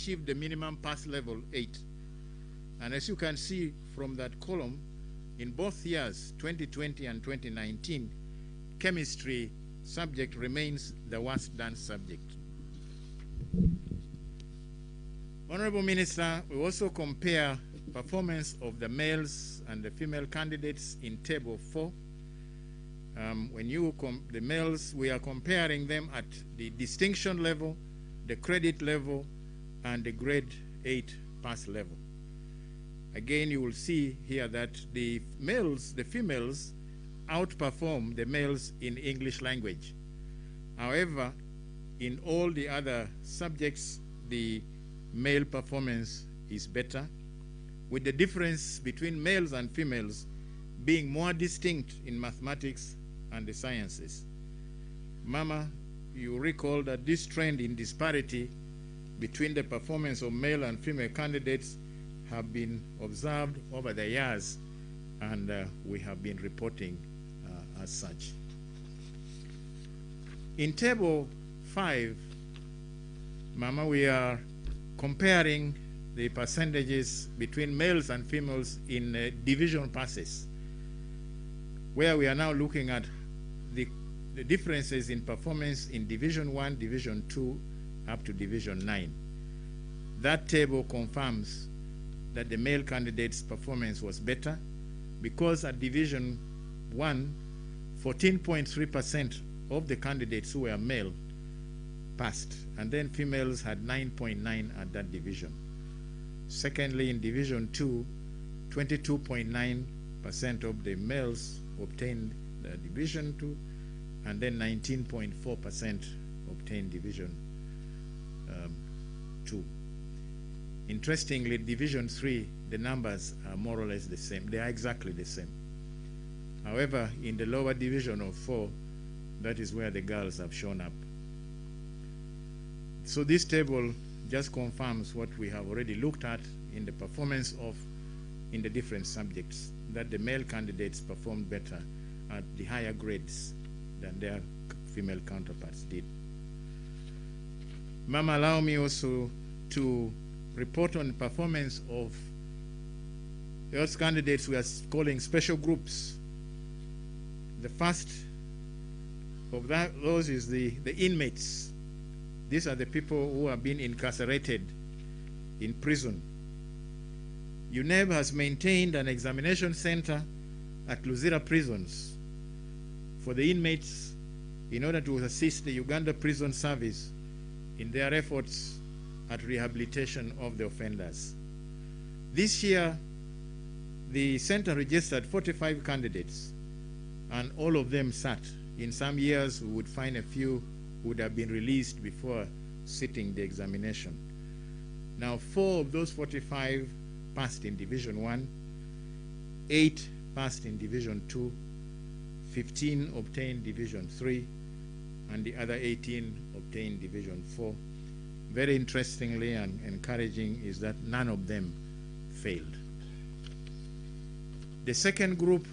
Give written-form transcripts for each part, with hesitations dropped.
achieved the minimum pass level 8. And as you can see from that column, in both years, 2020 and 2019, chemistry subject remains the worst done subject. Honorable Minister, we also compare performance of the males and the female candidates in table 4. When you the males, we are comparing them at the distinction level, the credit level, and the grade 8 pass level. Again, you will see here that the females outperform the males in English language. However, in all the other subjects, the male performance is better, with the difference between males and females being more distinct in mathematics and the sciences. Mama, you recall that this trend in disparity between the performance of male and female candidates have been observed over the years, and we have been reporting as such. In table 5, Mama, we are comparing the percentages between males and females in division passes, where we are now looking at the differences in performance in Division 1, Division 2, up to Division 9. That table confirms that the male candidate's performance was better, because at Division 1, 14.3% of the candidates who were male passed, and then females had 9.9 at that division. Secondly, in Division 2, 22.9% of the males obtained the Division 2, and then 19.4% obtained Division 2. Interestingly, Division 3, the numbers are more or less the same. They are exactly the same. However, in the lower division of 4, that is where the girls have shown up. So this table just confirms what we have already looked at in the performance in the different subjects, that the male candidates performed better at the higher grades than their female counterparts did. Mama, allow me also to report on the performance of those candidates we are calling special groups. The first of those is the inmates. These are the people who have been incarcerated in prison. UNEB has maintained an examination center at Luzira prisons for the inmates in order to assist the Uganda Prison Service in their efforts at rehabilitation of the offenders. This year, the center registered 45 candidates, and all of them sat. In some years, we would find a few would have been released before sitting the examination. Now, 4 of those 45 passed in Division 1, 8 passed in Division 2, 15 obtained Division 3, and the other 18 obtained Division 4. Very interestingly and encouraging is that none of them failed. The second group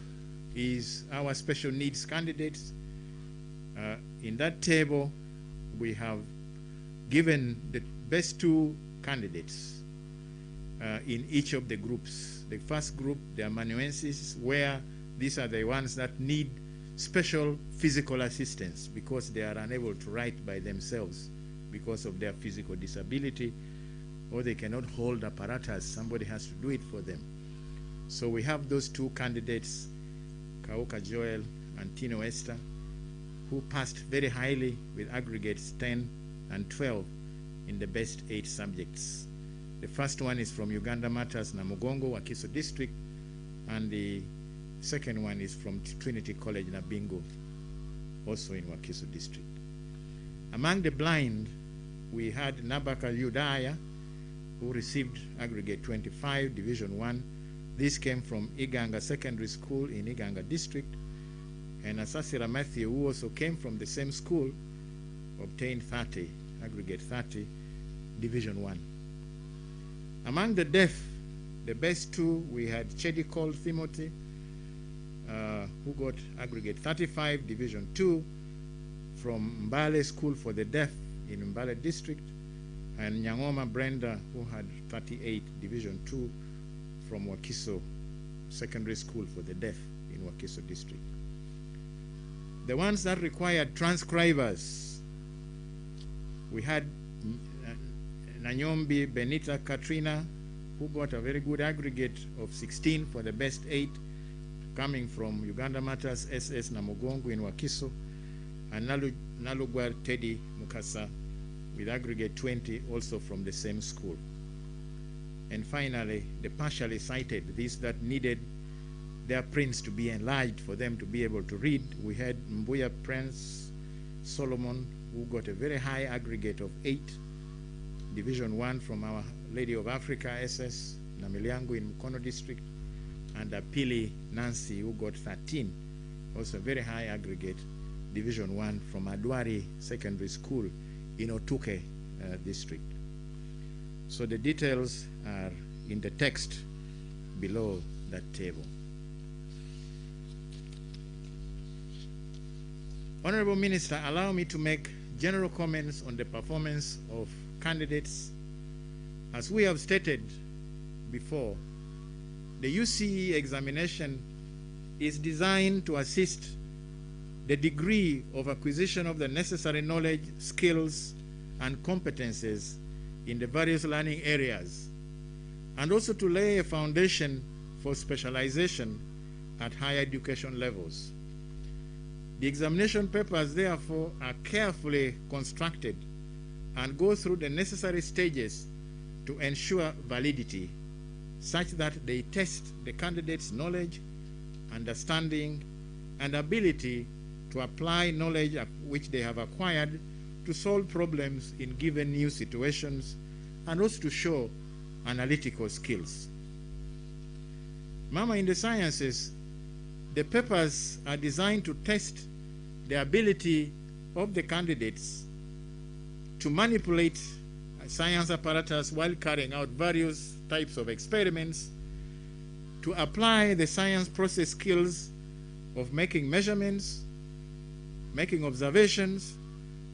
is our special needs candidates. In that table, we have given the best 2 candidates in each of the groups. The first group, the amanuenses, where these are the ones that need special physical assistance because they are unable to write by themselves because of their physical disability, or they cannot hold apparatus. Somebody has to do it for them. So we have those 2 candidates, Kauka Joel and Tino Esther, who passed very highly with aggregates 10 and 12 in the best 8 subjects. The first one is from Uganda Matters Namugongo, Wakiso District, and the second one is from Trinity College Nabingo, also in Wakiso District. Among the blind, we had Nabaka Yudaya, who received aggregate 25, Division 1. This came from Iganga Secondary School in Iganga District. And Asasira Matthew, who also came from the same school, obtained 30, aggregate 30, Division 1. Among the deaf, the best 2, we had Chedi called Timothy, who got aggregate 35, Division 2, from Mbale School for the Deaf in Mbale District, and Nyangoma Brenda, who had 38, Division 2 from Wakiso Secondary School for the Deaf in Wakiso District. The ones that required transcribers, we had Nanyombi Benita Katrina, who got a very good aggregate of 16 for the best 8, coming from Uganda Matters SS Namugongo in Wakiso, and Nalugwar Teddy Mukasa with aggregate 20, also from the same school. And finally, the partially sighted, these that needed their prints to be enlarged for them to be able to read. We had Mbuya Prince Solomon, who got a very high aggregate of 8, Division 1 from Our Lady of Africa SS Namiliangu in Mukono District, and Apili Nancy, who got 13, also very high aggregate, Division 1 from Adwari Secondary School in Otuke District. So the details are in the text below that table. Honorable Minister, allow me to make general comments on the performance of candidates. As we have stated before, the UCE examination is designed to assist the degree of acquisition of the necessary knowledge, skills, and competences in the various learning areas, and also to lay a foundation for specialization at higher education levels. The examination papers, therefore, are carefully constructed and go through the necessary stages to ensure validity, such that they test the candidate's knowledge, understanding, and ability to apply knowledge which they have acquired to solve problems in given new situations, and also to show analytical skills. Mama, in the sciences, the papers are designed to test the ability of the candidates to manipulate science apparatus while carrying out various types of experiments, to apply the science process skills of making measurements, making observations,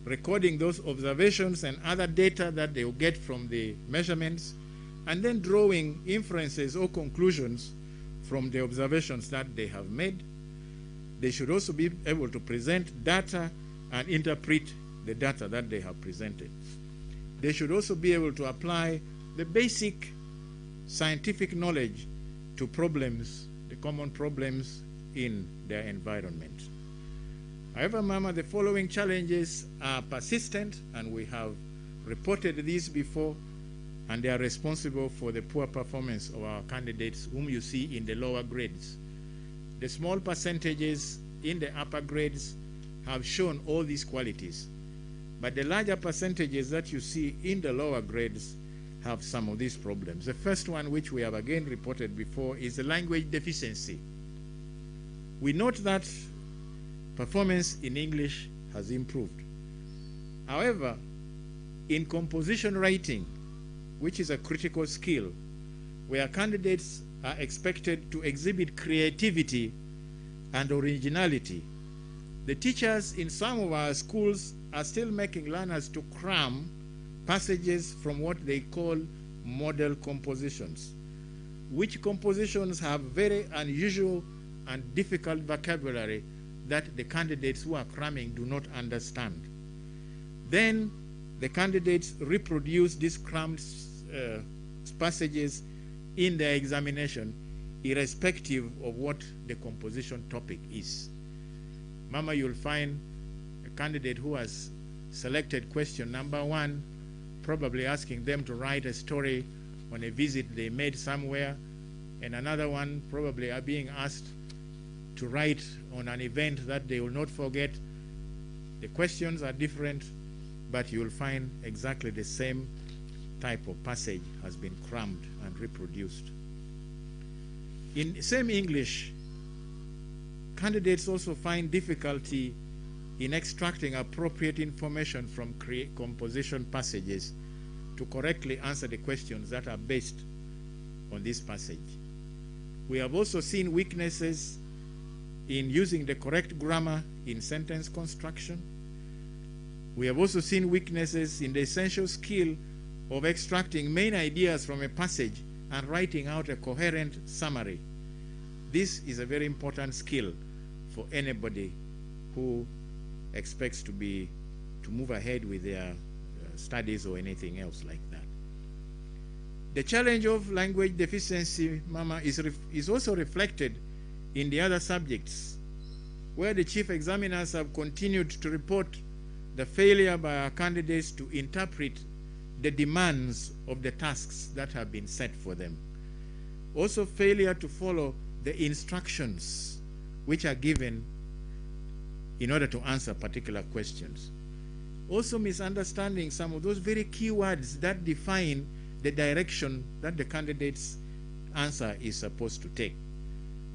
recording those observations and other data that they will get from the measurements, and then drawing inferences or conclusions from the observations that they have made. They should also be able to present data and interpret the data that they have presented. They should also be able to apply the basic scientific knowledge to problems, the common problems in their environment. However, Mama, the following challenges are persistent, and we have reported these before, and they are responsible for the poor performance of our candidates, whom you see in the lower grades. The small percentages in the upper grades have shown all these qualities, but the larger percentages that you see in the lower grades have some of these problems. The first one, which we have again reported before, is the language deficiency. We note that performance in English has improved. However, in composition writing, which is a critical skill, where candidates are expected to exhibit creativity and originality, the teachers in some of our schools are still making learners to cram passages from what they call model compositions, which compositions have very unusual and difficult vocabulary that the candidates who are cramming do not understand. Then the candidates reproduce these crammed passages in their examination, irrespective of what the composition topic is. Mama, you'll find a candidate who has selected question number 1, probably asking them to write a story on a visit they made somewhere, and another one probably are being asked to write on an event that they will not forget. The questions are different, but you will find exactly the same type of passage has been crammed and reproduced. In same English, candidates also find difficulty in extracting appropriate information from composition passages to correctly answer the questions that are based on this passage. We have also seen weaknesses in using the correct grammar in sentence construction. We have also seen weaknesses in the essential skill of extracting main ideas from a passage and writing out a coherent summary. This is a very important skill for anybody who expects to move ahead with their studies or anything else like that. The challenge of language deficiency, Mama, is also reflected in the other subjects, where the chief examiners have continued to report the failure by our candidates to interpret the demands of the tasks that have been set for them. Also, failure to follow the instructions which are given in order to answer particular questions. Also, misunderstanding some of those very key words that define the direction that the candidate's answer is supposed to take.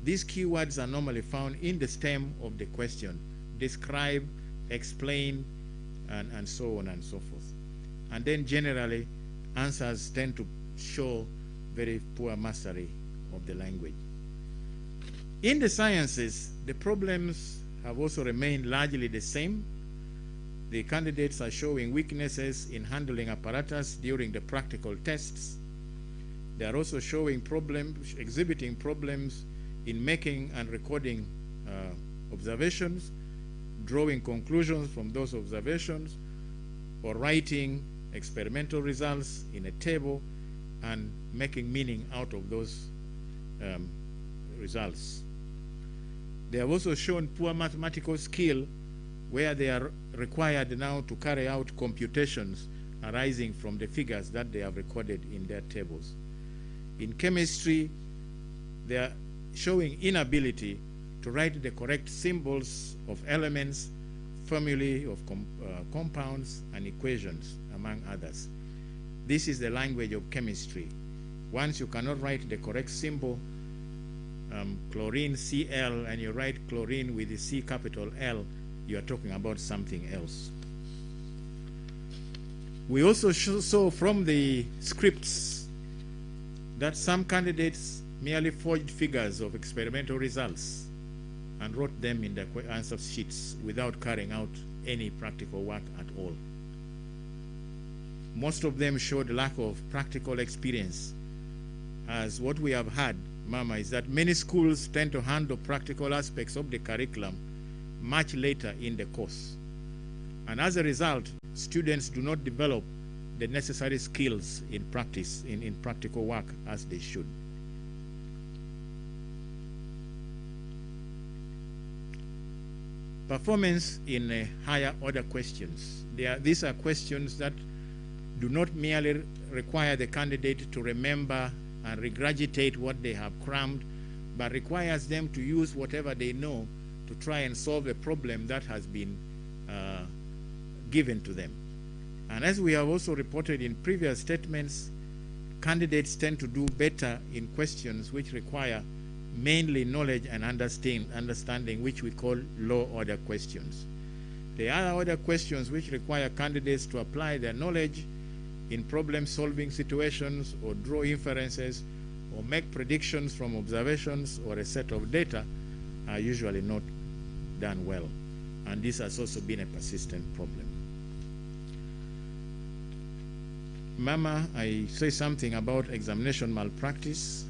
These keywords are normally found in the stem of the question: describe, explain, and so on and so forth. And then generally, answers tend to show very poor mastery of the language. In the sciences, the problems have also remained largely the same. The candidates are showing weaknesses in handling apparatus during the practical tests. They are also showing problems, exhibiting problems in making and recording observations, drawing conclusions from those observations, or writing experimental results in a table and making meaning out of those results. They have also shown poor mathematical skill, where they are required now to carry out computations arising from the figures that they have recorded in their tables. In chemistry, they are showing inability to write the correct symbols of elements, formulae of compounds, and equations, among others. This is the language of chemistry. Once you cannot write the correct symbol, chlorine Cl, and you write chlorine with the C capital L, you are talking about something else. We also saw from the scripts that some candidates merely forged figures of experimental results and wrote them in the answer sheets without carrying out any practical work at all. Most of them showed lack of practical experience, as what we have had, Mama, is that many schools tend to handle practical aspects of the curriculum much later in the course. And as a result, students do not develop the necessary skills in practice, in practical work, as they should. Performance in higher order questions. These are questions that do not merely require the candidate to remember and regurgitate what they have crammed, but requires them to use whatever they know to try and solve a problem that has been given to them. And as we have also reported in previous statements, candidates tend to do better in questions which require mainly knowledge and understanding, which we call low order questions. The other order questions which require candidates to apply their knowledge in problem solving situations, or draw inferences, or make predictions from observations or a set of data, are usually not done well. And this has also been a persistent problem. Mama, I say something about examination malpractice.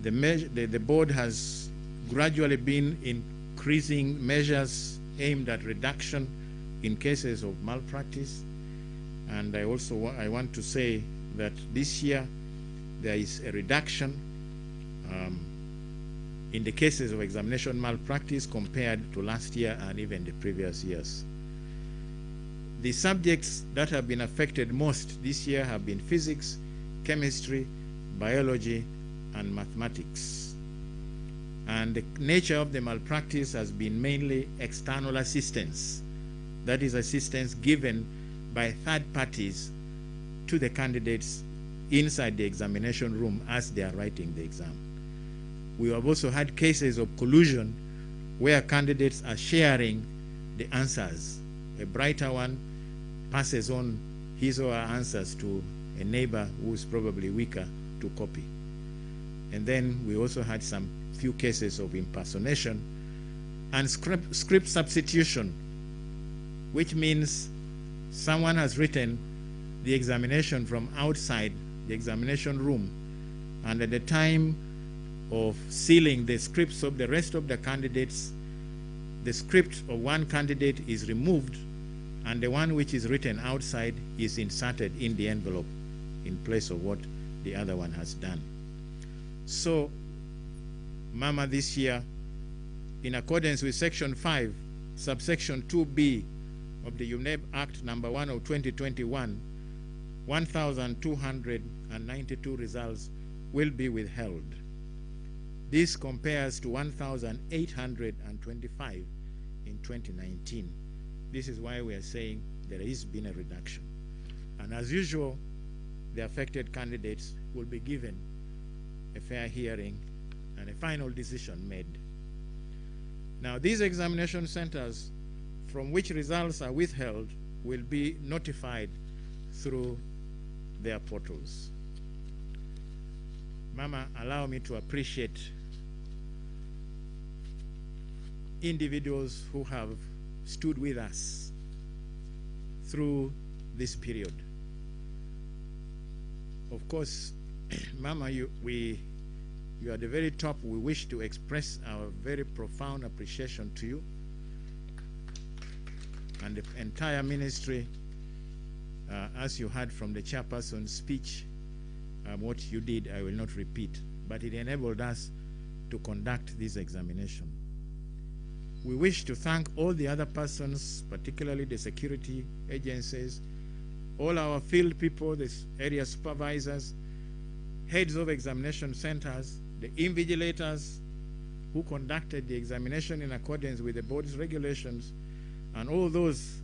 The board has gradually been increasing measures aimed at reduction in cases of malpractice. And I want to say that this year there is a reduction in the cases of examination malpractice compared to last year and even the previous years. The subjects that have been affected most this year have been physics, chemistry, biology, and mathematics. And the nature of the malpractice has been mainly external assistance. That is, assistance given by third parties to the candidates inside the examination room as they are writing the exam. We have also had cases of collusion where candidates are sharing the answers. A brighter one passes on his or her answers to a neighbor who is probably weaker to copy. And then we also had some few cases of impersonation and script substitution, which means someone has written the examination from outside the examination room, and at the time of sealing the scripts of the rest of the candidates, the script of one candidate is removed and the one which is written outside is inserted in the envelope in place of what the other one has done. So, Mama, this year, in accordance with Section 5, subsection 2B of the UNEB Act number 1 of 2021, 1,292 results will be withheld. This compares to 1,825 in 2019. This is why we are saying there has been a reduction. And as usual, the affected candidates will be given a fair hearing and a final decision made. Now, these examination centers from which results are withheld will be notified through their portals. Mama, allow me to appreciate individuals who have stood with us through this period. Of course, Mama, you are the very top. We wish to express our very profound appreciation to you and the entire ministry. As you heard from the chairperson's speech, what you did, I will not repeat, but it enabled us to conduct this examination. We wish to thank all the other persons, particularly the security agencies, all our field people, the area supervisors, heads of examination centers, the invigilators who conducted the examination in accordance with the board's regulations, and all those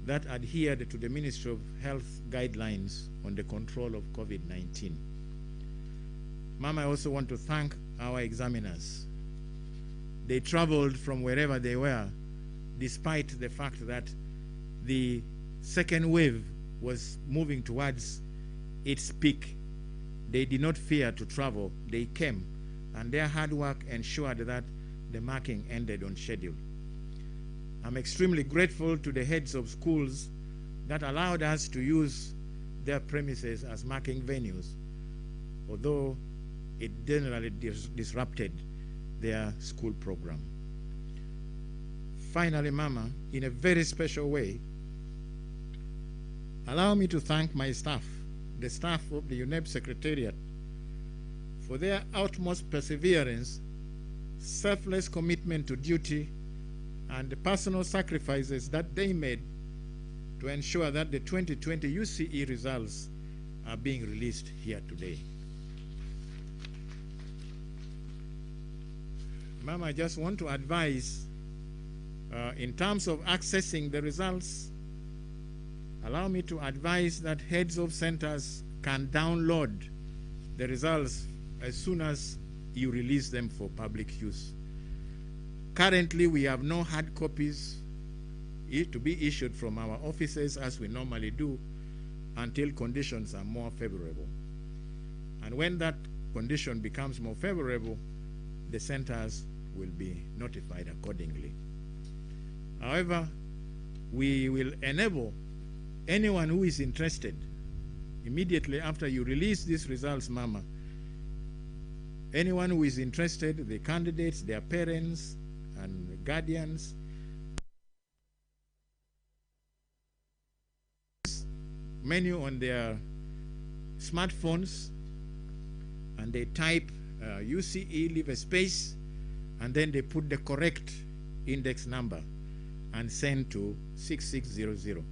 that adhered to the Ministry of Health guidelines on the control of COVID-19. Mama, I also want to thank our examiners. They traveled from wherever they were, despite the fact that the second wave was moving towards its peak. They did not fear to travel. They came, and their hard work ensured that the marking ended on schedule. I'm extremely grateful to the heads of schools that allowed us to use their premises as marking venues, although it generally disrupted their school program. Finally, Mama, in a very special way, allow me to thank my staff, the staff of the UNEB Secretariat, for their utmost perseverance, selfless commitment to duty, and the personal sacrifices that they made to ensure that the 2020 UCE results are being released here today. Mama, I just want to advise, in terms of accessing the results, allow me to advise that heads of centers can download the results as soon as you release them for public use. Currently, we have no hard copies to be issued from our offices as we normally do until conditions are more favorable. And when that condition becomes more favorable, the centers will be notified accordingly. However, we will enable anyone who is interested, immediately after you release these results, Mama, anyone who is interested, the candidates, their parents, and guardians, menu on their smartphones, and they type UCE, leave a space, and then they put the correct index number and send to 6600.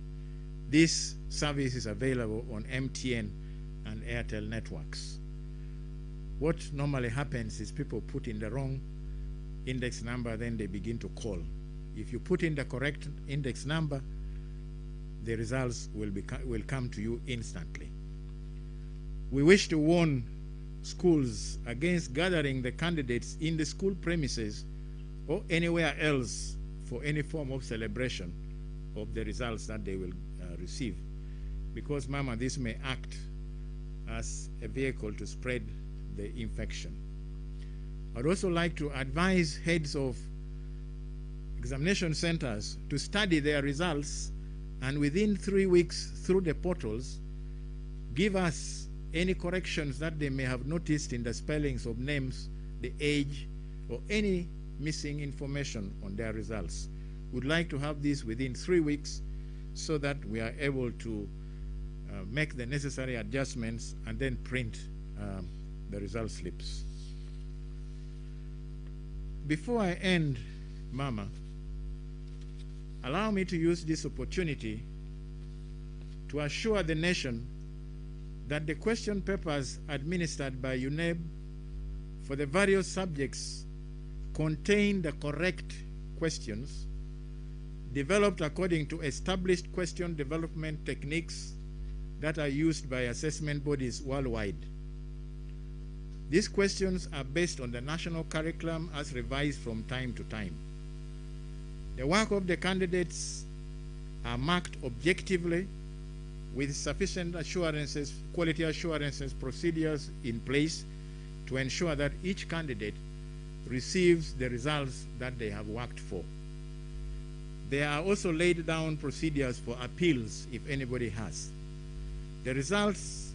This service is available on MTN and Airtel networks. What normally happens is people put in the wrong index number, then they begin to call. If you put in the correct index number, the results will come to you instantly. We wish to warn schools against gathering the candidates in the school premises or anywhere else for any form of celebration of the results that they will receive, because, Mama, this may act as a vehicle to spread the infection. I'd also like to advise heads of examination centers to study their results, and within 3 weeks through the portals give us any corrections that they may have noticed in the spellings of names, the age, or any missing information on their results. We'd like to have this within 3 weeks so that we are able to make the necessary adjustments and then print the result slips. Before I end, Mama, allow me to use this opportunity to assure the nation that the question papers administered by UNEB for the various subjects contain the correct questions developed according to established question development techniques that are used by assessment bodies worldwide. These questions are based on the national curriculum as revised from time to time. The work of the candidates are marked objectively with sufficient assurances, quality assurances, procedures in place to ensure that each candidate receives the results that they have worked for. There are also laid down procedures for appeals if anybody has. The results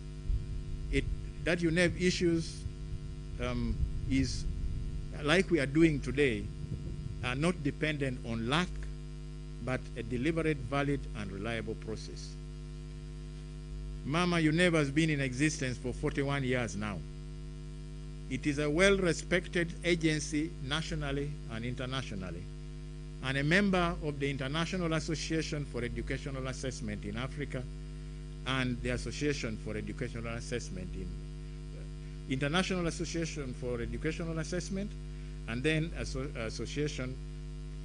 that UNEB issues is, like we are doing today, are not dependent on luck, but a deliberate, valid, and reliable process. Mama, UNEB has been in existence for 41 years now. It is a well-respected agency nationally and internationally, and a member of the International Association for Educational Assessment in Africa and the Association for Educational Assessment in International Association for Educational Assessment, and then Association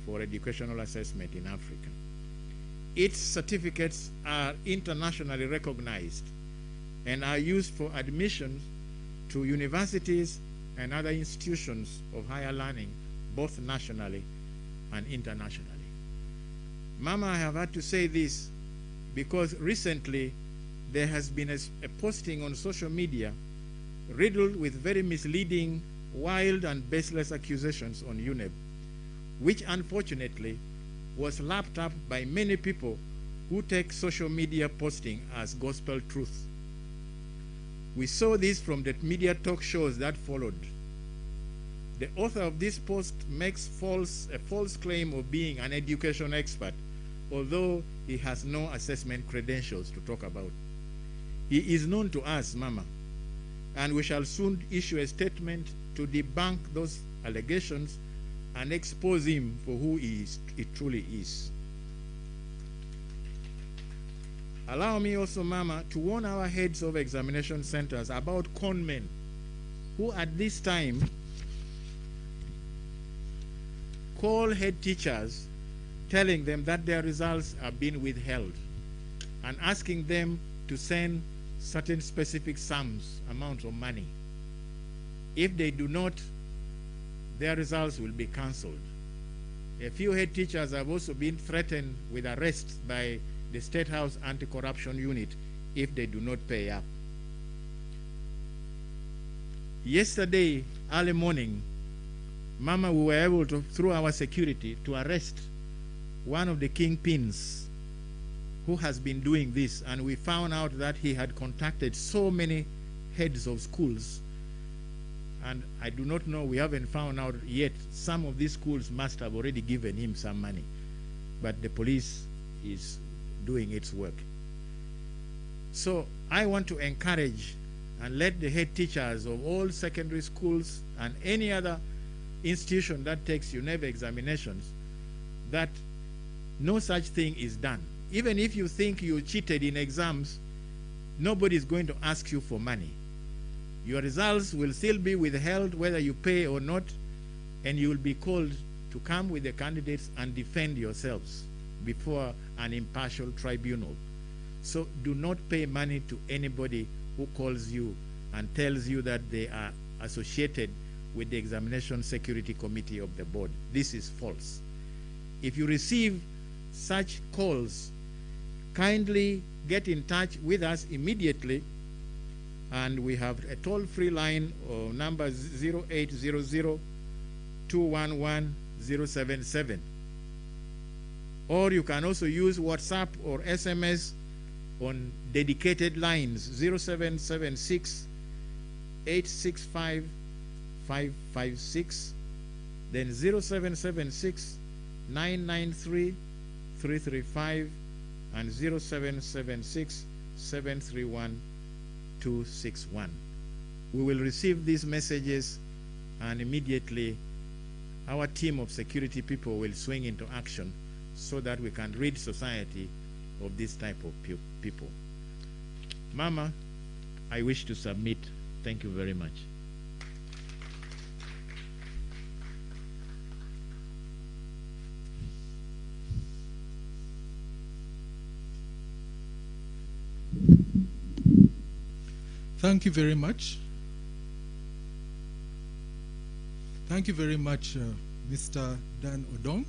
for Educational Assessment in Africa. Its certificates are internationally recognized and are used for admission to universities and other institutions of higher learning, both nationally and internationally. Mama, I have had to say this because recently there has been a posting on social media riddled with very misleading, wild, and baseless accusations on UNEB, which unfortunately was lapped up by many people who take social media posting as gospel truth. We saw this from the media talk shows that followed. The author of this post makes a false claim of being an education expert, although he has no assessment credentials to talk about. He is known to us, Mama, and we shall soon issue a statement to debunk those allegations and expose him for who he truly is. Allow me also, Mama, to warn our heads of examination centers about con men who at this time call head teachers telling them that their results are being withheld and asking them to send certain specific sums, amounts of money. If they do not, their results will be cancelled. A few head teachers have also been threatened with arrest by the State House Anti-Corruption Unit if they do not pay up. Yesterday, early morning, Mama, we were able to, through our security, to arrest one of the kingpins who has been doing this, and we found out that he had contacted so many heads of schools, and I do not know, we haven't found out yet. Some of these schools must have already given him some money, but the police is doing its work. So I want to encourage and let the head teachers of all secondary schools and any other institution that takes UNEB examinations that no such thing is done. Even if you think you cheated in exams, nobody is going to ask you for money. Your results will still be withheld whether you pay or not, and you will be called to come with the candidates and defend yourselves before an impartial tribunal. So do not pay money to anybody who calls you and tells you that they are associated with the Examination Security Committee of the board. This is false. If you receive such calls, kindly get in touch with us immediately, and we have a toll-free line or number 0800-211-077. Or you can also use WhatsApp or SMS on dedicated lines 0776 865 556, then 0776 993 335, and 0776 731 261. We will receive these messages, and immediately our team of security people will swing into action so that we can rid society of this type of people. Mama, I wish to submit. Thank you very much. Thank you very much. Thank you very much, Mr. Dan Odong,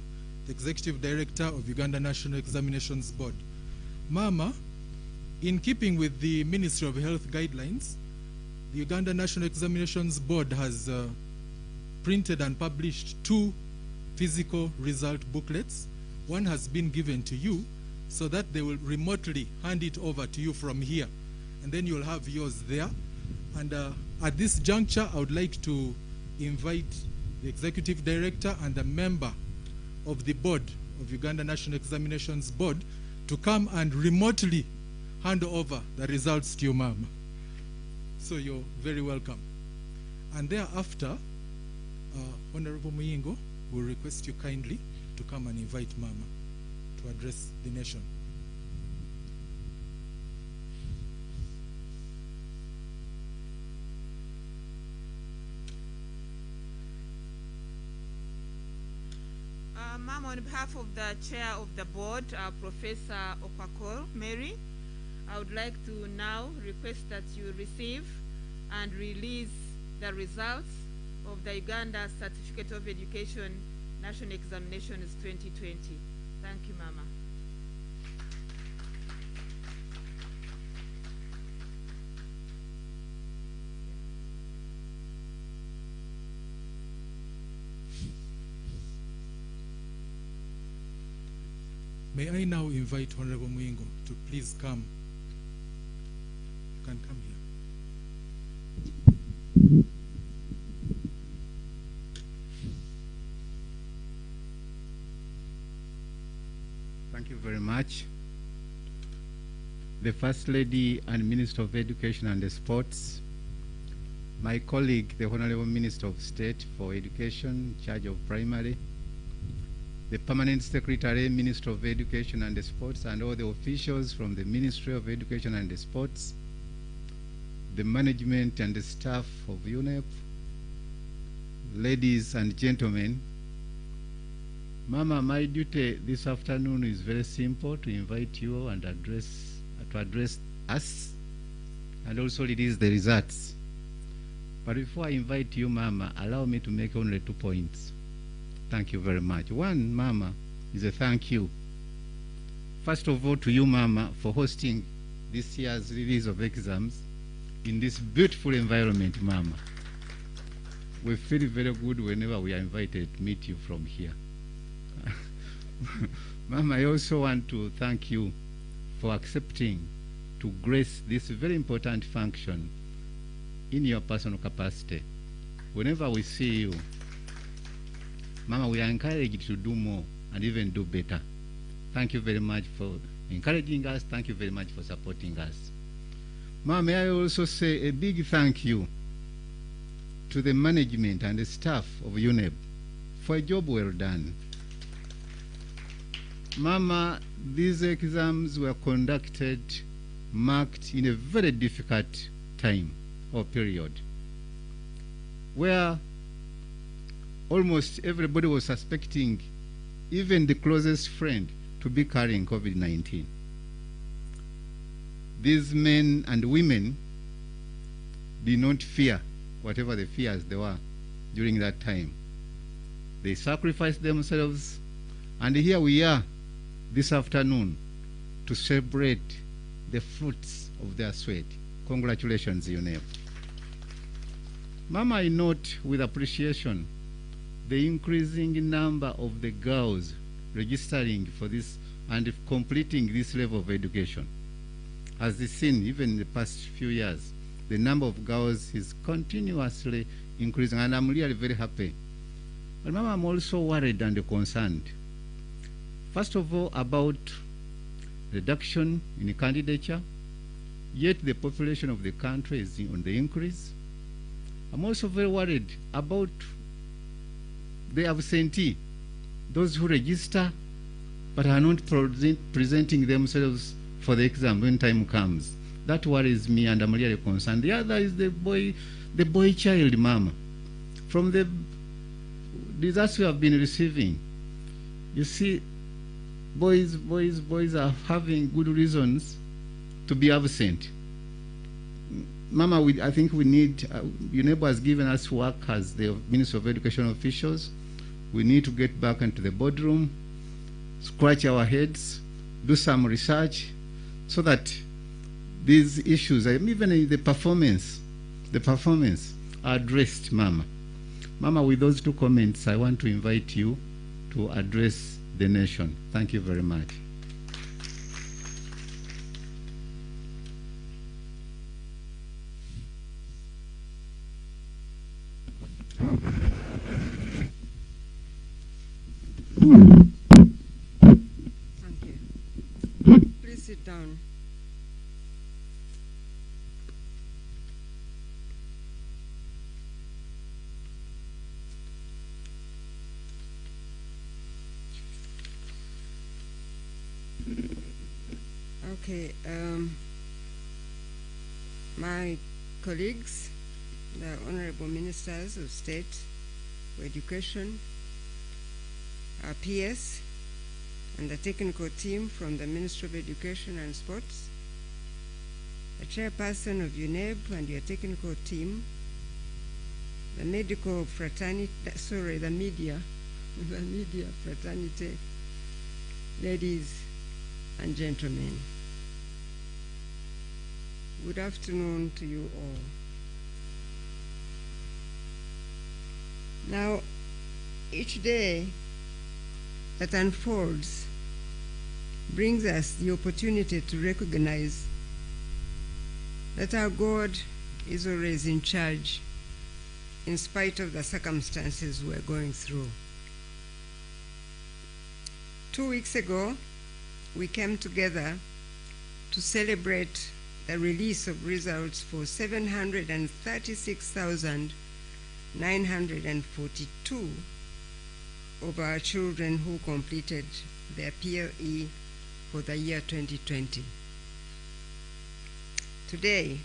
the Executive Director of Uganda National Examinations Board. Mama, in keeping with the Ministry of Health guidelines, the Uganda National Examinations Board has printed and published 2 physical result booklets. One has been given to you so that they will remotely hand it over to you from here, and then you'll have yours there. And at this juncture, I would like to invite the Executive Director and a member of the board of Uganda National Examinations Board to come and remotely hand over the results to you, Mama. So you're very welcome. And thereafter, Honorable Muyingo will request you kindly to come and invite Mama to address the nation. Ma'am, on behalf of the chair of the board, Professor Okwakol Mary, I would like to now request that you receive and release the results of the Uganda Certificate of Education National Examinations 2020. Thank you, Mama. May I now invite Honorable Muyingo to please come. You can come here. Thank you very much. The First Lady and Minister of Education and Sports, my colleague, the Honorable Minister of State for Education, in charge of primary, the Permanent Secretary, Minister of Education and Sports, and all the officials from the Ministry of Education and Sports, the management and the staff of UNEP, ladies and gentlemen. Mama, my duty this afternoon is very simple: to invite you and to address us and also release the results. But before I invite you, Mama, allow me to make only 2 points. Thank you very much. One, Mama, is a thank you. First of all, to you, Mama, for hosting this year's release of exams in this beautiful environment, Mama. We feel very good whenever we are invited to meet you from here. Mama, I also want to thank you for accepting to grace this very important function in your personal capacity. Whenever we see you, Mama, we are encouraged to do more and even do better. Thank you very much for encouraging us. Thank you very much for supporting us. Mama, may I also say a big thank you to the management and the staff of UNEP for a job well done. Mama, these exams were conducted, marked in a very difficult time or period, where almost everybody was suspecting even the closest friend to be carrying COVID-19. These men and women did not fear whatever the fears there were during that time. They sacrificed themselves, and here we are this afternoon to celebrate the fruits of their sweat. Congratulations, UNEP. Mama, I note with appreciation the increasing number of the girls registering for this and completing this level of education. as is seen even in the past few years, the number of girls is continuously increasing, and I'm really very happy. But Mama, I'm also worried and concerned. First of all, about reduction in candidature, yet the population of the country is on the increase. I'm also very worried about the absentee, those who register but are not presenting themselves for the exam when time comes. That worries me, and I'm really concerned. The other is the boy child, Mama. From the results we have been receiving, you see, boys are having good reasons to be absent. Mama, I think we need, UNEB has given us work as the Minister of Education officials. We need to get back into the boardroom, scratch our heads, do some research, so that these issues, even in the performance are addressed, Mama. Mama, with those two comments, I want to invite you to address the nation. Thank you very much. Thank you. Please sit down. Okay, my colleagues, the Honorable Ministers of State for Education, our PS, and the technical team from the Ministry of Education and Sports, the chairperson of UNEB and your technical team, the medical fraternity, the media fraternity, ladies and gentlemen. Good afternoon to you all. Now, each day that unfolds brings us the opportunity to recognize that our God is always in charge in spite of the circumstances we're going through. 2 weeks ago, we came together to celebrate the release of results for 736,942 of our children who completed their PLE for the year 2020. Today,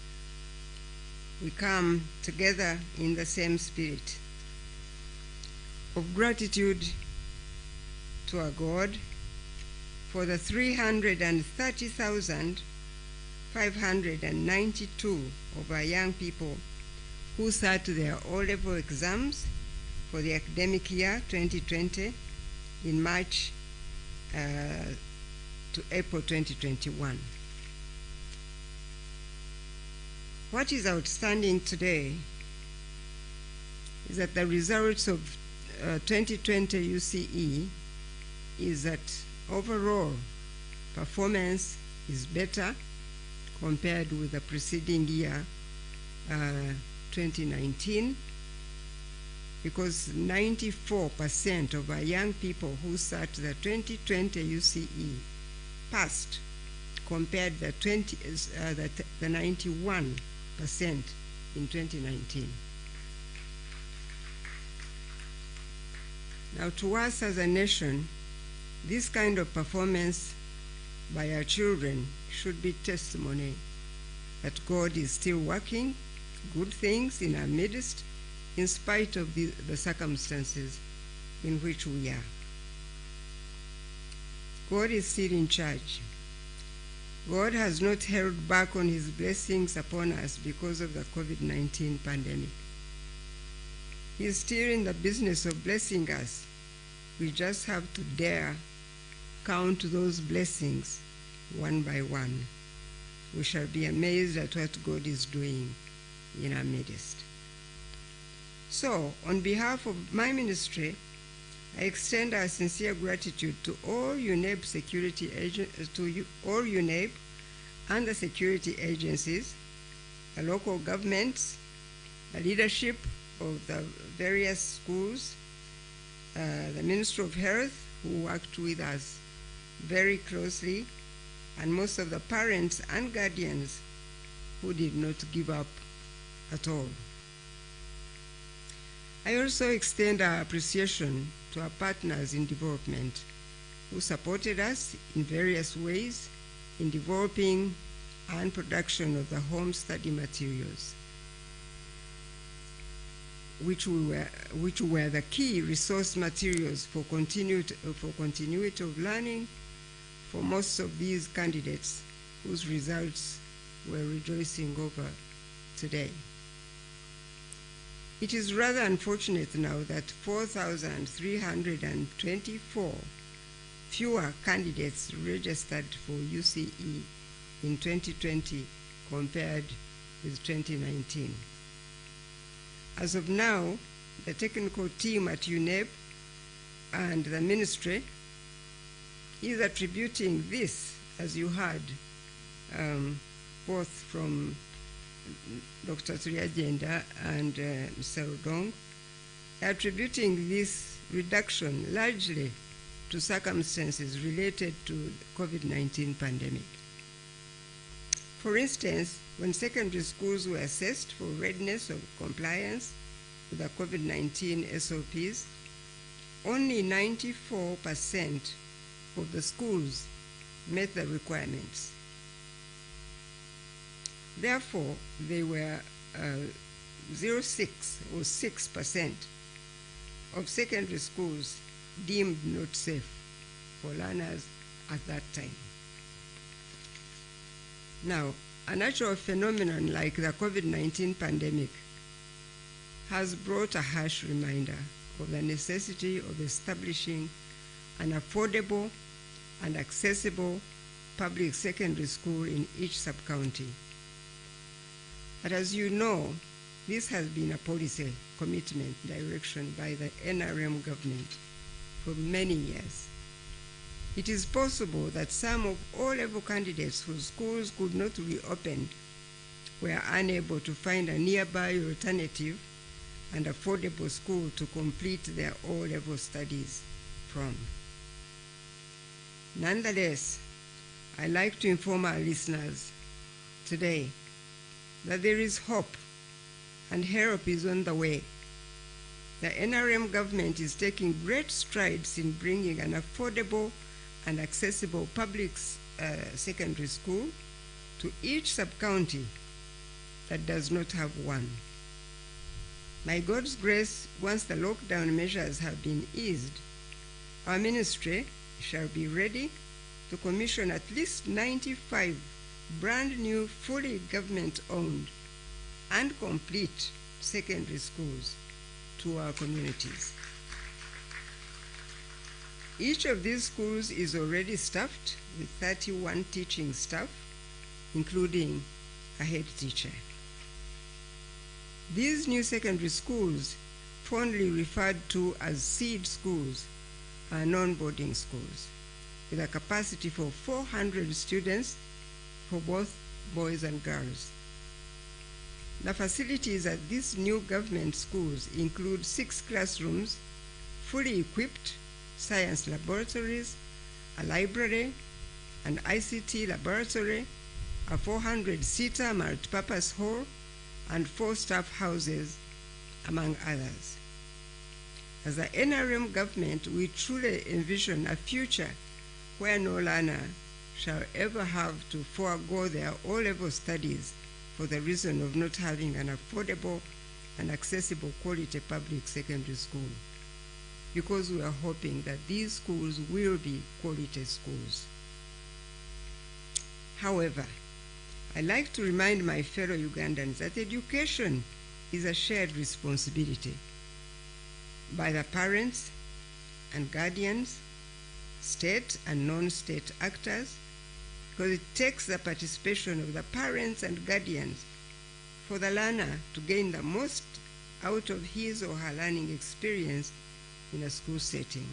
we come together in the same spirit of gratitude to our God for the 330,592 of our young people who sat their O-level exams for the academic year 2020 in March to April 2021. What is outstanding today is that the results of 2020 UCE is that overall performance is better compared with the preceding year, 2019, because 94% of our young people who sat the 2020 UCE passed, compared the 91% in 2019. Now, to us as a nation, this kind of performance by our children should be testimony that God is still working good things in our midst in spite of the circumstances in which we are. God is still in charge. God has not held back on his blessings upon us because of the COVID-19 pandemic. He is still in the business of blessing us. We just have to dare count those blessings one by one. We shall be amazed at what God is doing in our midst. So, on behalf of my ministry, I extend our sincere gratitude to all UNEB security agents, to all UNEB and the security agencies, the local governments, the leadership of the various schools, the Ministry of Health, who worked with us very closely, and most of the parents and guardians who did not give up at all. I also extend our appreciation to our partners in development who supported us in various ways in developing and production of the home study materials, which were the key resource materials for continuity of learning for most of these candidates whose results we're rejoicing over today. It is rather unfortunate now that 4,324 fewer candidates registered for UCE in 2020 compared with 2019. As of now, the technical team at UNEB and the ministry is attributing this, as you heard, both from Dr. Triagenda and Mr. Odong, attributing this reduction largely to circumstances related to the COVID-19 pandemic. For instance, when secondary schools were assessed for readiness of compliance with the COVID-19 SOPs, only 94% of the schools met the requirements. Therefore, they were 6% of secondary schools deemed not safe for learners at that time. Now, a natural phenomenon like the COVID-19 pandemic has brought a harsh reminder of the necessity of establishing an affordable and accessible public secondary school in each sub-county. But as you know, this has been a policy commitment direction by the NRM government for many years. It is possible that some of O-level candidates whose schools could not reopen were unable to find a nearby alternative and affordable school to complete their O-level studies from. Nonetheless, I'd like to inform our listeners today that there is hope and help is on the way. The NRM government is taking great strides in bringing an affordable and accessible public secondary school to each sub-county that does not have one. By God's grace, once the lockdown measures have been eased, our ministry shall be ready to commission at least 95 brand new, fully government-owned and complete secondary schools to our communities. Each of these schools is already staffed with 31 teaching staff, including a head teacher. These new secondary schools, fondly referred to as seed schools, are non-boarding schools with a capacity for 400 students for both boys and girls. The facilities at these new government schools include 6 classrooms, fully equipped science laboratories, a library, an ICT laboratory, a 400-seater multi-purpose hall, and 4 staff houses, among others. As the NRM government, we truly envision a future where no learner shall ever have to forego their O-level studies for the reason of not having an affordable and accessible quality public secondary school, because we are hoping that these schools will be quality schools. However, I'd like to remind my fellow Ugandans that education is a shared responsibility by the parents and guardians, state and non-state actors, because it takes the participation of the parents and guardians for the learner to gain the most out of his or her learning experience in a school setting.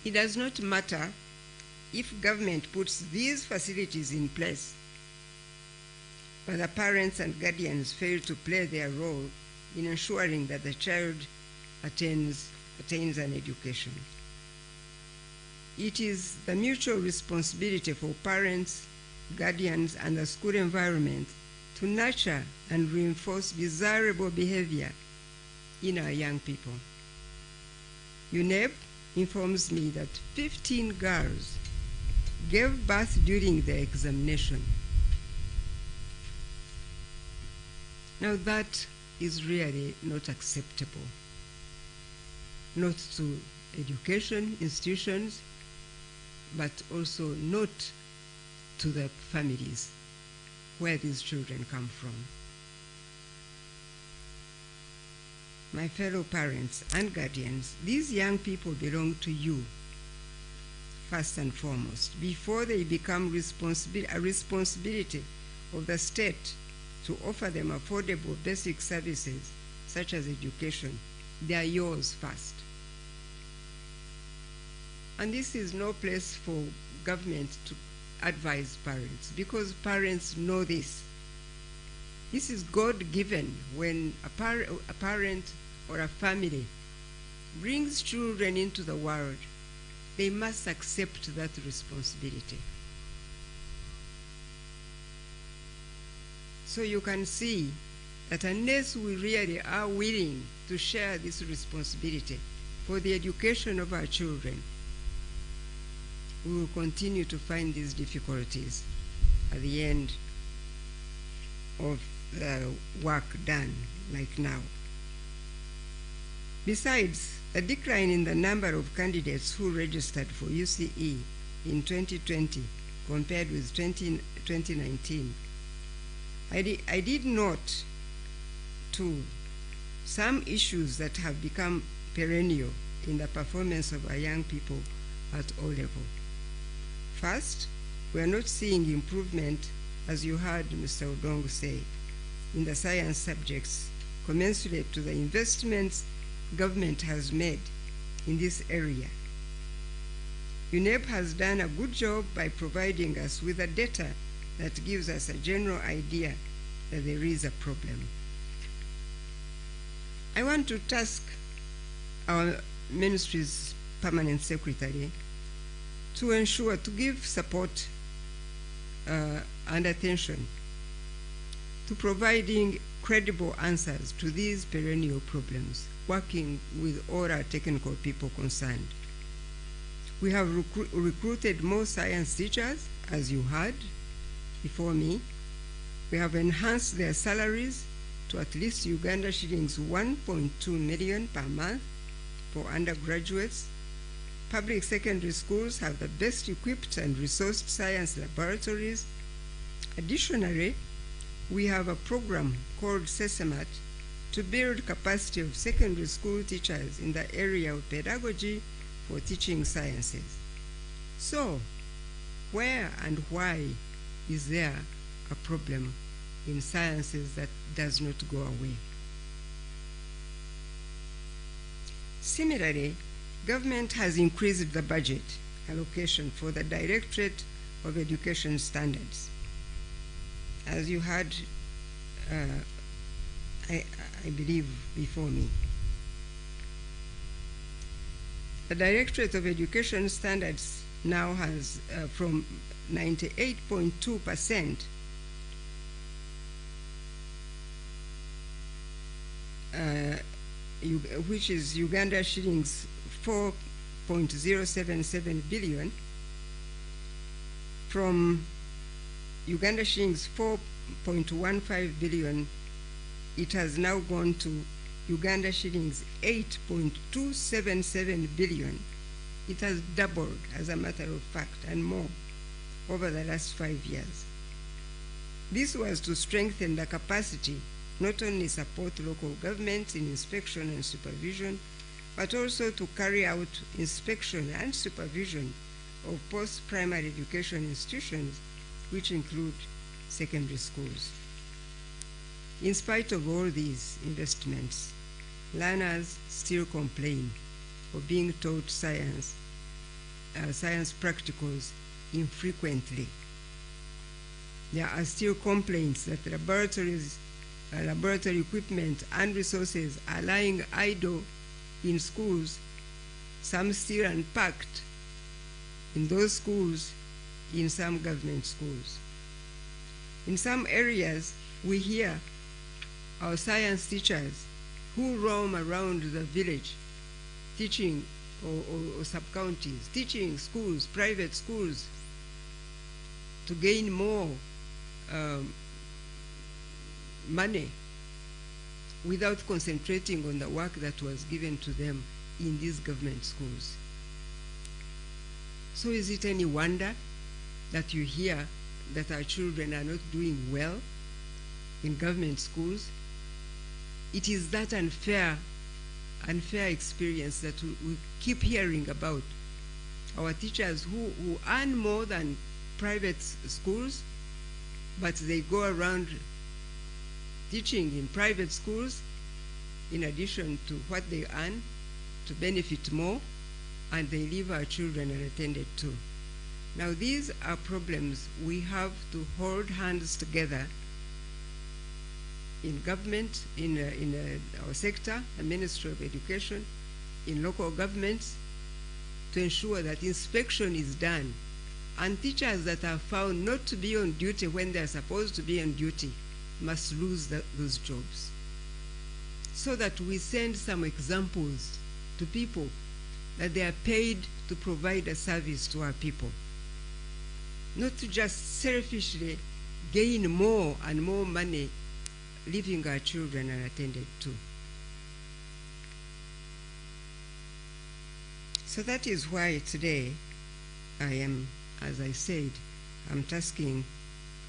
It does not matter if government puts these facilities in place, but the parents and guardians fail to play their role in ensuring that the child attains an education. It is the mutual responsibility for parents, guardians, and the school environment to nurture and reinforce desirable behavior in our young people. UNEP informs me that 15 girls gave birth during the examination. Now that is really not acceptable, not to education institutions, but also not to the families where these children come from. My fellow parents and guardians, these young people belong to you, first and foremost, before they become a responsibility of the state to offer them affordable basic services such as education. They are yours first. And this is no place for government to advise parents, because parents know this. This is God-given. When a parent or a family brings children into the world, they must accept that responsibility. So you can see that unless we really are willing to share this responsibility for the education of our children, we will continue to find these difficulties at the end of the work done, like now. Besides, a decline in the number of candidates who registered for UCE in 2020 compared with 2019, I did note too some issues that have become perennial in the performance of our young people at O level. First, we are not seeing improvement, as you heard Mr. Odong say, in the science subjects commensurate to the investments government has made in this area. UNEP has done a good job by providing us with the data that gives us a general idea that there is a problem. I want to task our ministry's permanent secretary to ensure, to give support and attention to providing credible answers to these perennial problems, working with all our technical people concerned. We have recruited more science teachers, as you heard before me. We have enhanced their salaries to at least Uganda shillings 1.2 million per month for undergraduates. Public secondary schools have the best equipped and resourced science laboratories. Additionally, we have a program called SESEMAT to build capacity of secondary school teachers in the area of pedagogy for teaching sciences. So, where and why is there a problem in sciences that does not go away? Similarly, government has increased the budget allocation for the Directorate of Education Standards. As you heard, I believe, before me. The Directorate of Education Standards now has from 98.2% which is Uganda shillings 4.077 billion, from Uganda shillings 4.15 billion, it has now gone to Uganda shillings 8.277 billion. It has doubled, as a matter of fact, and more over the last 5 years. This was to strengthen the capacity, not only support local governments in inspection and supervision, but also to carry out inspection and supervision of post-primary education institutions, which include secondary schools. In spite of all these investments, learners still complain of being taught science science practicals infrequently. There are still complaints that laboratories, laboratory equipment and resources are lying idle in schools, some still unpacked in those schools, in some government schools. In some areas, we hear our science teachers who roam around the village teaching, or sub-counties, teaching schools, private schools, to gain more money without concentrating on the work that was given to them in these government schools. So is it any wonder that you hear that our children are not doing well in government schools? It is that unfair experience that we keep hearing about. Our teachers who earn more than private schools, but they go around teaching in private schools in addition to what they earn to benefit more, and they leave our children unattended to. Now these are problems we have to hold hands together in government, in our sector, the Ministry of Education, in local governments, to ensure that inspection is done, and teachers that are found not to be on duty when they are supposed to be on duty must lose those jobs. So that we send some examples to people that they are paid to provide a service to our people, not to just selfishly gain more and more money, leaving our children unattended to. So that is why today I am, as I said, I'm tasking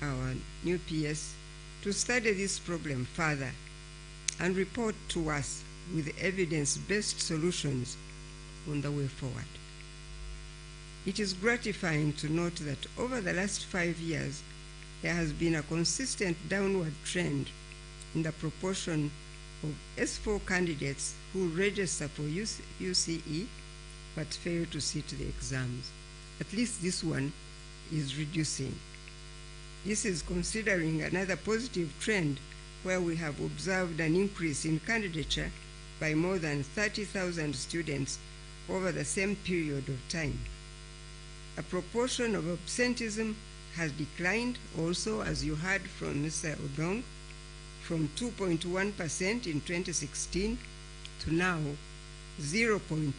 our new PS to study this problem further and report to us with evidence-based solutions on the way forward. It is gratifying to note that over the last 5 years, there has been a consistent downward trend in the proportion of S4 candidates who register for UCE but fail to sit the exams. At least this one is reducing. This is considering another positive trend where we have observed an increase in candidature by more than 30,000 students over the same period of time. A proportion of absenteeism has declined also, as you heard from Mr. Odong, from 2.1% in 2016 to now 0.8%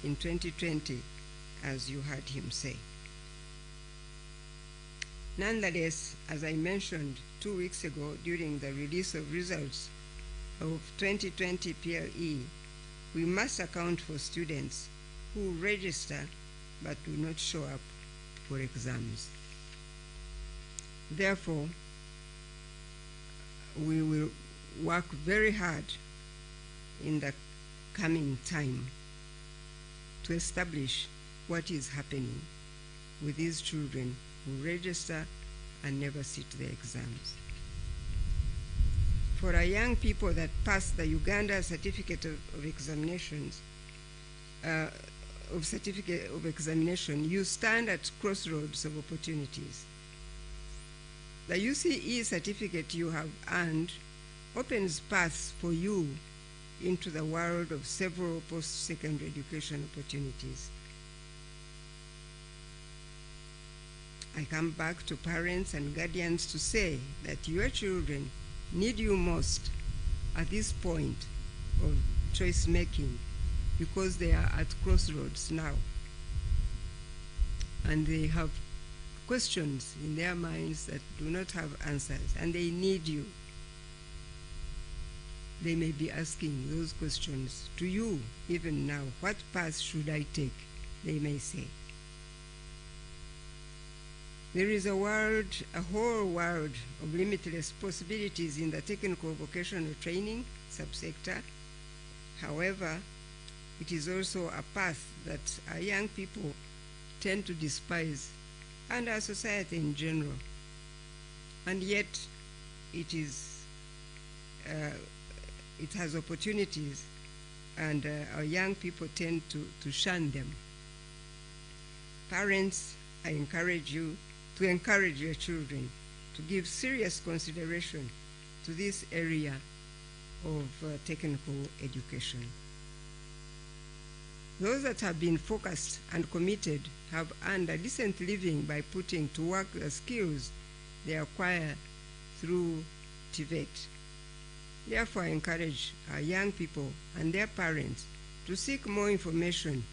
in 2020, as you heard him say. Nonetheless, as I mentioned 2 weeks ago during the release of results of 2020 PLE, we must account for students who register but do not show up for exams. Therefore, we will work very hard in the coming time to establish what is happening with these children who register and never sit the exams. For our young people that pass the Uganda Certificate of Examinations, you stand at crossroads of opportunities. The UCE certificate you have earned opens paths for you into the world of several post-secondary education opportunities. I come back to parents and guardians to say that your children need you most at this point of choice making, because they are at crossroads now and they have questions in their minds that do not have answers, and they need you. They may be asking those questions to you even now. What path should I take? They may say. There is a whole world of limitless possibilities in the technical vocational training subsector. However, it is also a path that our young people tend to despise, and our society in general. And yet, it has opportunities and our young people tend to shun them. Parents, I encourage you to encourage your children to give serious consideration to this area of technical education. Those that have been focused and committed have earned a decent living by putting to work the skills they acquire through TVET. Therefore, I encourage our young people and their parents to seek more information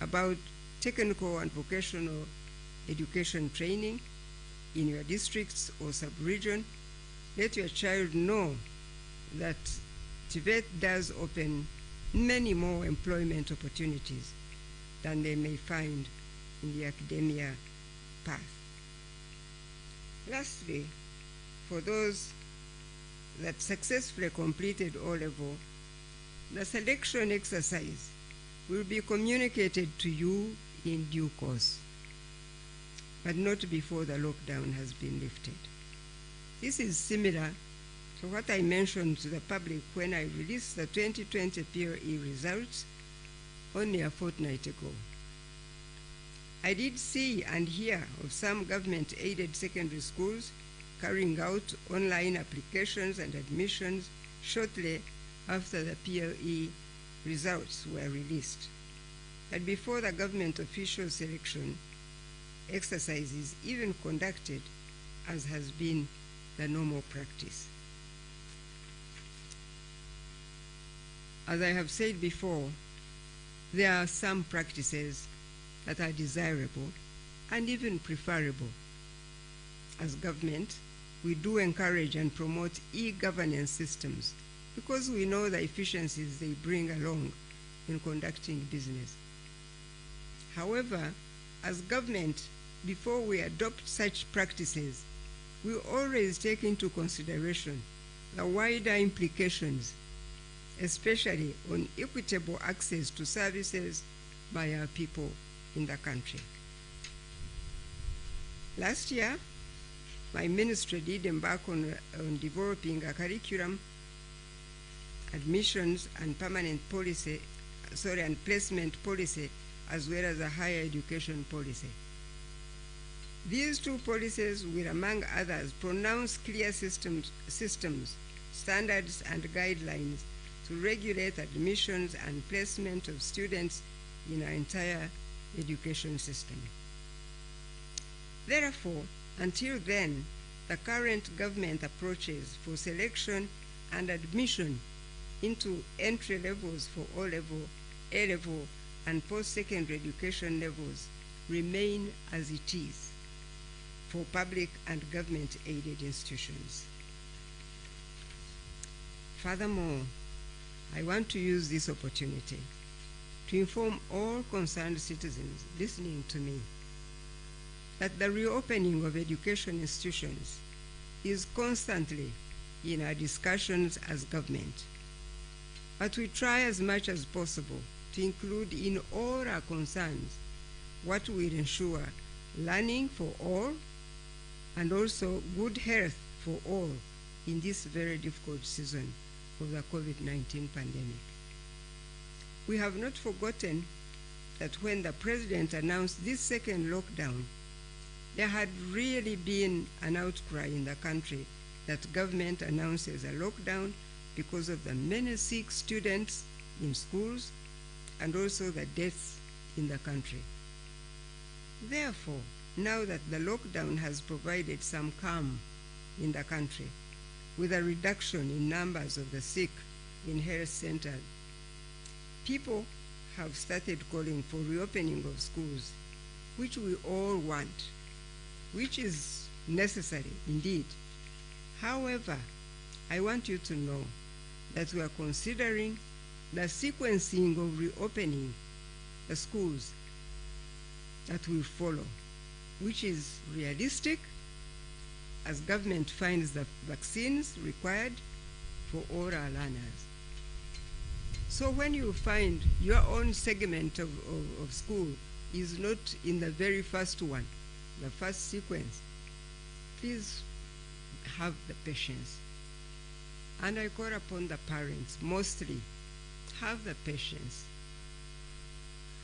about technical and vocational education training in your districts or sub-region. Let your child know that TVET does open many more employment opportunities than they may find in the academia path. Lastly, for those that successfully completed O-level, the selection exercise will be communicated to you in due course, but not before the lockdown has been lifted. This is similar to what I mentioned to the public when I released the 2020 PLE results only a fortnight ago. I did see and hear of some government-aided secondary schools carrying out online applications and admissions shortly after the PLE results were released. But before the government official selection exercise is even conducted, as has been the normal practice. As I have said before, there are some practices that are desirable and even preferable. As government, we do encourage and promote e-governance systems because we know the efficiencies they bring along in conducting business. However, as government, before we adopt such practices, we always take into consideration the wider implications, especially on equitable access to services by our people in the country. Last year, my ministry did embark on developing a curriculum, admissions and permanent policy, and placement policy, as well as a higher education policy. These two policies will, among others, pronounce clear systems, standards and guidelines to regulate admissions and placement of students in our entire education system. Therefore, until then, the current government approaches for selection and admission into entry levels for O-level, A-level, and post-secondary education levels remain as it is for public and government-aided institutions. Furthermore, I want to use this opportunity to inform all concerned citizens listening to me that the reopening of education institutions is constantly in our discussions as government. But we try as much as possible to include in all our concerns what will ensure learning for all and also good health for all in this very difficult season of the COVID-19 pandemic. We have not forgotten that when the president announced this second lockdown, there had really been an outcry in the country that government announces a lockdown because of the many sick students in schools and also the deaths in the country. Therefore, now that the lockdown has provided some calm in the country, with a reduction in numbers of the sick in health centers, people have started calling for reopening of schools, which we all want, which is necessary indeed. However, I want you to know that we are considering the sequencing of reopening the schools that will follow, which is realistic as government finds the vaccines required for all our learners. So when you find your own segment of school is not in the very first one, the first sequence, please have the patience. And I call upon the parents, mostly have the patience.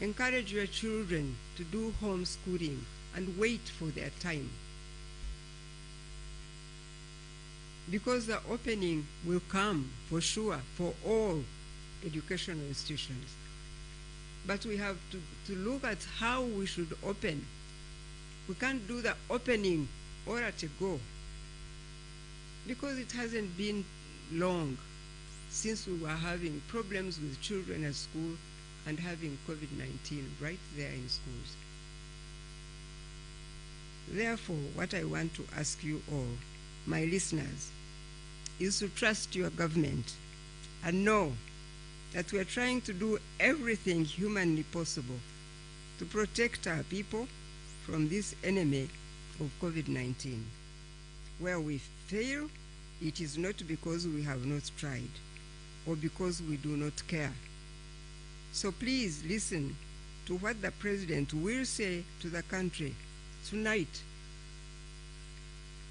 Encourage your children to do homeschooling and wait for their time. Because the opening will come for sure for all educational institutions. But we have to look at how we should open. We can't do the opening all at a go, because it hasn't been long since we were having problems with children at school and having COVID-19 right there in schools. Therefore, what I want to ask you all, my listeners, is to trust your government and know that we are trying to do everything humanly possible to protect our people from this enemy of COVID-19. Where we fail, it is not because we have not tried or because we do not care. So please listen to what the President will say to the country tonight,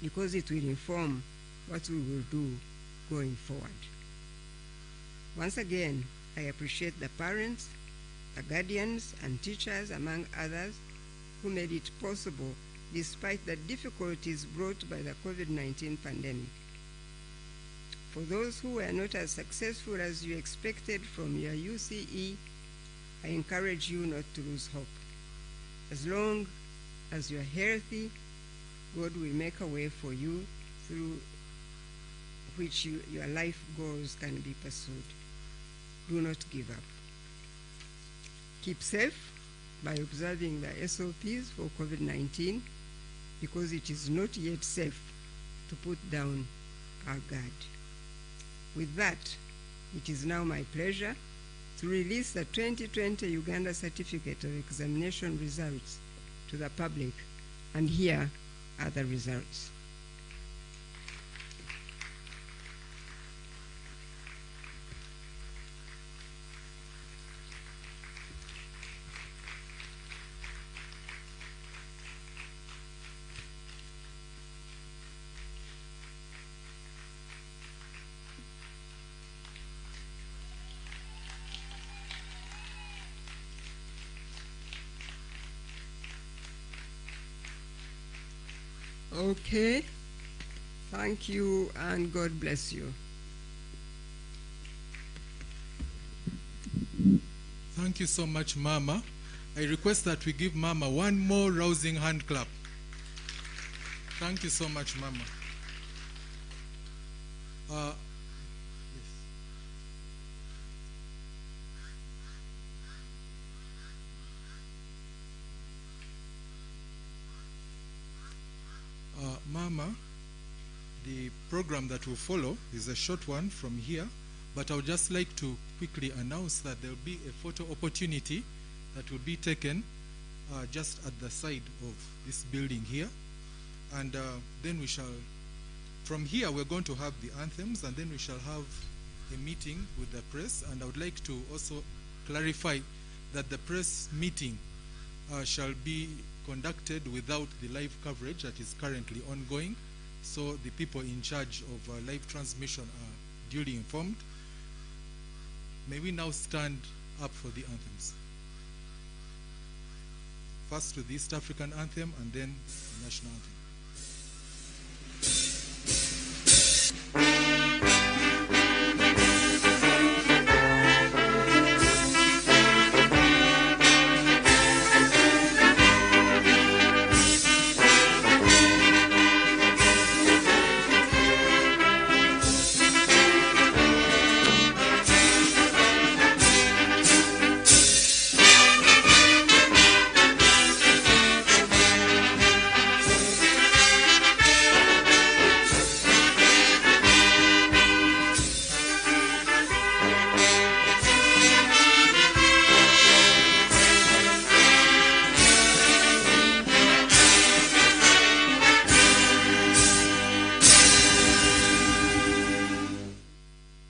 because it will inform what we will do going forward. Once again, I appreciate the parents, the guardians, and teachers, among others, who made it possible despite the difficulties brought by the COVID-19 pandemic. For those who were not as successful as you expected from your UCE, I encourage you not to lose hope. As long as you're healthy, God will make a way for you through which your life goals can be pursued. Do not give up. Keep safe by observing the SOPs for COVID-19, because it is not yet safe to put down our guard. With that, it is now my pleasure to release the 2020 Uganda Certificate of Examination results to the public, and here are the results. Okay, thank you and God bless you. Thank you so much, Mama. I request that we give Mama one more rousing hand clap. Thank you so much, Mama. Mama, the program that will follow is a short one from here, but I would just like to quickly announce that there will be a photo opportunity that will be taken just at the side of this building here. And then we shall, from here we're going to have the anthems, and then we shall have a meeting with the press. And I would like to also clarify that the press meeting shall be conducted without the live coverage that is currently ongoing. So the people in charge of live transmission are duly informed. May we now stand up for the anthems. First to the East African anthem and then the national anthem.